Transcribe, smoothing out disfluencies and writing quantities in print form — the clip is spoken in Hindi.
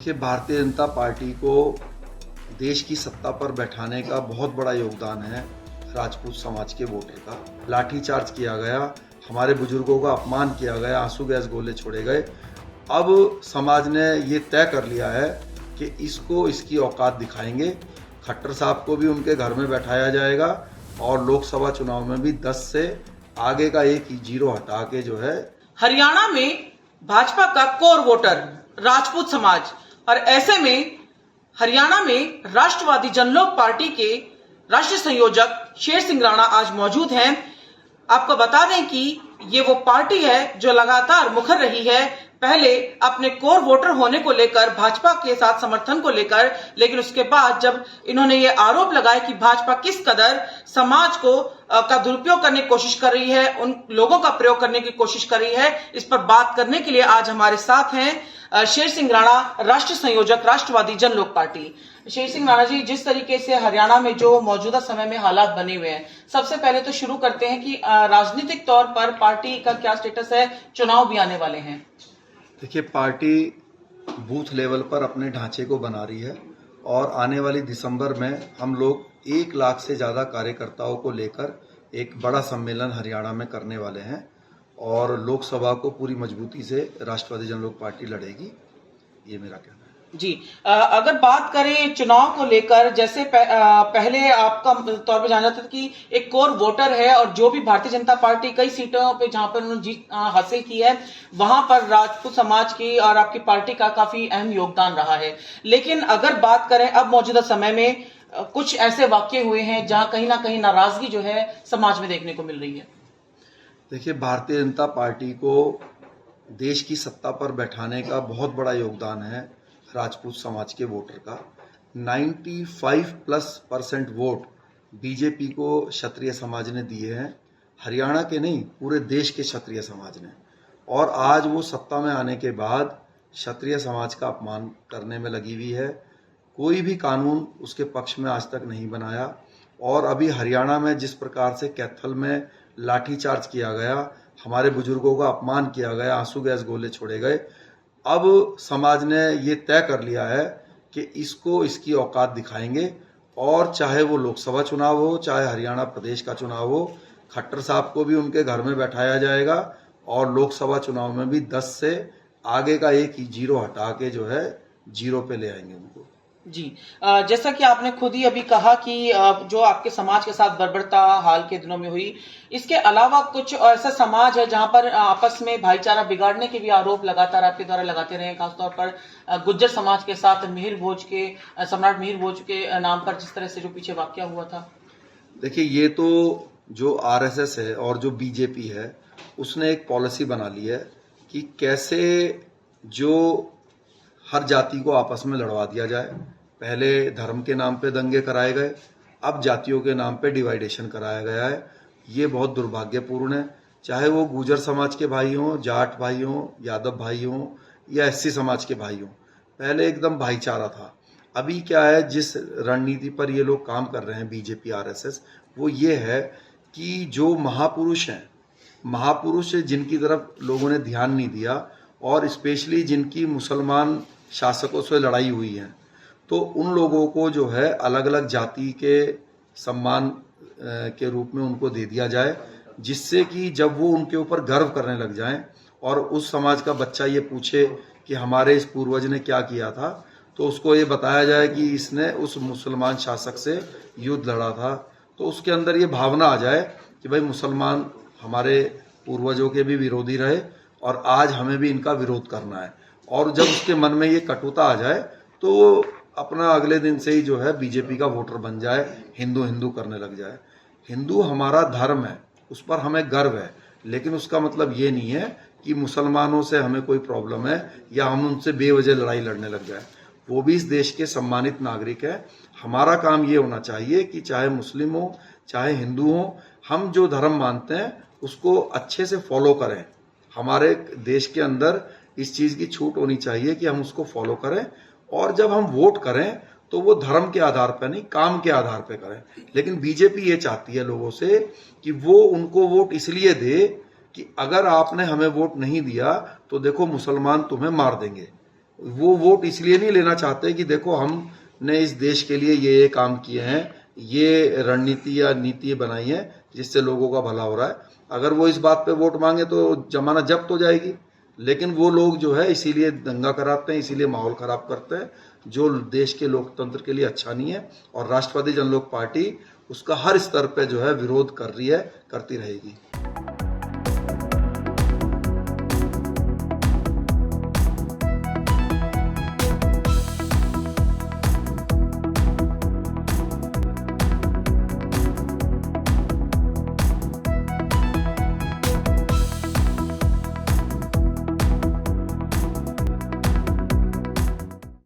देखिए, भारतीय जनता पार्टी को देश की सत्ता पर बैठाने का बहुत बड़ा योगदान है राजपूत समाज के वोटर का। लाठीचार्ज किया गया, हमारे बुजुर्गों का अपमान किया गया, आंसू गैस गोले छोड़े गए। अब समाज ने ये तय कर लिया है कि इसको इसकी औकात दिखाएंगे। खट्टर साहब को भी उनके घर में बैठाया जाएगा और लोकसभा चुनाव में भी 10 से आगे का एक ही जीरो हटा के जो है। हरियाणा में भाजपा का कोर वोटर राजपूत समाज, और ऐसे में हरियाणा में राष्ट्रवादी जनलोक पार्टी के राष्ट्रीय संयोजक शेर सिंह राणा आज मौजूद हैं। आपको बता दें कि ये वो पार्टी है जो लगातार मुखर रही है, पहले अपने कोर वोटर होने को लेकर भाजपा के साथ समर्थन को लेकर, लेकिन उसके बाद जब इन्होंने ये आरोप लगाया कि भाजपा किस कदर समाज को का दुरुपयोग करने की कोशिश कर रही है, उन लोगों का प्रयोग करने की कोशिश कर रही है, इस पर बात करने के लिए आज हमारे साथ हैं शेर सिंह राणा, राष्ट्रीय संयोजक राष्ट्रवादी जनलोक पार्टी। शेर सिंह राणा जी, जिस तरीके से हरियाणा में जो मौजूदा समय में हालात बने हुए हैं, सबसे पहले तो शुरू करते हैं कि राजनीतिक तौर पर पार्टी का क्या स्टेटस है, चुनाव भी आने वाले हैं। देखिए, पार्टी बूथ लेवल पर अपने ढांचे को बना रही है और आने वाली दिसंबर में हम लोग 1 लाख से ज़्यादा कार्यकर्ताओं को लेकर एक बड़ा सम्मेलन हरियाणा में करने वाले हैं और लोकसभा को पूरी मजबूती से राष्ट्रवादी जनलोक पार्टी लड़ेगी, ये मेरा कहना है। जी, अगर बात करें चुनाव को लेकर, जैसे पहले आपका तौर पे जाना जाता था कि एक कोर वोटर है और जो भी भारतीय जनता पार्टी कई सीटों पे जहां पर उन्होंने जीत हासिल की है, वहां पर राजपूत समाज की और आपकी पार्टी का काफी अहम योगदान रहा है। लेकिन अगर बात करें अब मौजूदा समय में कुछ ऐसे वाकये हुए हैं जहां कहीं ना कहीं नाराजगी जो है समाज में देखने को मिल रही है। देखिए, भारतीय जनता पार्टी को देश की सत्ता पर बैठाने का बहुत बड़ा योगदान है राजपूत समाज के वोटर का। 95% वोट बीजेपी को क्षत्रिय समाज ने दिए हैं, हरियाणा के नहीं, पूरे देश के क्षत्रिय समाज ने। और आज वो सत्ता में आने के बाद क्षत्रिय समाज का अपमान करने में लगी हुई है। कोई भी कानून उसके पक्ष में आज तक नहीं बनाया और अभी हरियाणा में जिस प्रकार से कैथल में लाठीचार्ज किया गया, हमारे बुजुर्गों का अपमान किया गया, आंसू गैस गोले छोड़े गए। अब समाज ने ये तय कर लिया है कि इसको इसकी औकात दिखाएंगे और चाहे वो लोकसभा चुनाव हो, चाहे हरियाणा प्रदेश का चुनाव हो, खट्टर साहब को भी उनके घर में बैठाया जाएगा और लोकसभा चुनाव में भी 10 से आगे का एक ही जीरो हटा के जो है जीरो पे ले आएंगे उनको। जी, जैसा कि आपने खुद ही अभी कहा कि जो आपके समाज के साथ बर्बरता हाल के दिनों में हुई, इसके अलावा कुछ ऐसा समाज है जहां पर आपस में भाईचारा बिगाड़ने के भी आरोप लगातार आपके द्वारा लगाते रहे, खासतौर पर गुज्जर समाज के साथ मिहिर भोज के सम्राट मिहिर भोज के नाम पर जिस तरह से जो पीछे वाकया हुआ था। देखिए, ये तो जो आरएसएस है और जो बीजेपी है उसने एक पॉलिसी बना ली है कि कैसे जो हर जाति को आपस में लड़वा दिया जाए। पहले धर्म के नाम पे दंगे कराए गए, अब जातियों के नाम पे डिवाइडेशन कराया गया है। ये बहुत दुर्भाग्यपूर्ण है, चाहे वो गुर्जर समाज के भाई हों, जाट भाई हों, यादव भाई हों या एससी समाज के भाई हों। पहले एकदम भाईचारा था। अभी क्या है, जिस रणनीति पर ये लोग काम कर रहे हैं बीजेपी आरएसएस, वो ये है कि जो महापुरुष हैं, महापुरुष जिनकी तरफ लोगों ने ध्यान नहीं दिया और स्पेशली जिनकी मुसलमान शासकों से लड़ाई हुई है, तो उन लोगों को जो है अलग अलग जाति के सम्मान के रूप में उनको दे दिया जाए, जिससे कि जब वो उनके ऊपर गर्व करने लग जाएं और उस समाज का बच्चा ये पूछे कि हमारे इस पूर्वज ने क्या किया था, तो उसको ये बताया जाए कि इसने उस मुसलमान शासक से युद्ध लड़ा था। तो उसके अंदर ये भावना आ जाए कि भाई मुसलमान हमारे पूर्वजों के भी विरोधी रहे और आज हमें भी इनका विरोध करना है। और जब उसके मन में ये कटुता आ जाए तो अपना अगले दिन से ही जो है बीजेपी का वोटर बन जाए, हिंदू हिंदू करने लग जाए। हिंदू हमारा धर्म है, उस पर हमें गर्व है, लेकिन उसका मतलब ये नहीं है कि मुसलमानों से हमें कोई प्रॉब्लम है या हम उनसे बेवजह लड़ाई लड़ने लग जाए। वो भी इस देश के सम्मानित नागरिक है। हमारा काम ये होना चाहिए कि चाहे मुस्लिम हो चाहे हिंदू हो, हम जो धर्म मानते हैं उसको अच्छे से फॉलो करें। हमारे देश के अंदर इस चीज की छूट होनी चाहिए कि हम उसको फॉलो करें और जब हम वोट करें तो वो धर्म के आधार पर नहीं, काम के आधार पर करें। लेकिन बीजेपी ये चाहती है लोगों से कि वो उनको वोट इसलिए दे कि अगर आपने हमें वोट नहीं दिया तो देखो मुसलमान तुम्हें मार देंगे। वो वोट इसलिए नहीं लेना चाहते कि देखो हमने इस देश के लिए ये काम किए हैं, ये रणनीति या नीति बनाई है जिससे लोगों का भला हो रहा है। अगर वो इस बात पे वोट मांगे तो जमानत जब्त हो जाएगी। लेकिन वो लोग जो है इसीलिए दंगा कराते हैं, इसीलिए माहौल खराब करते हैं, जो देश के लोकतंत्र के लिए अच्छा नहीं है। और राष्ट्रवादी जनलोक पार्टी उसका हर स्तर पे जो है विरोध कर रही है, करती रहेगी।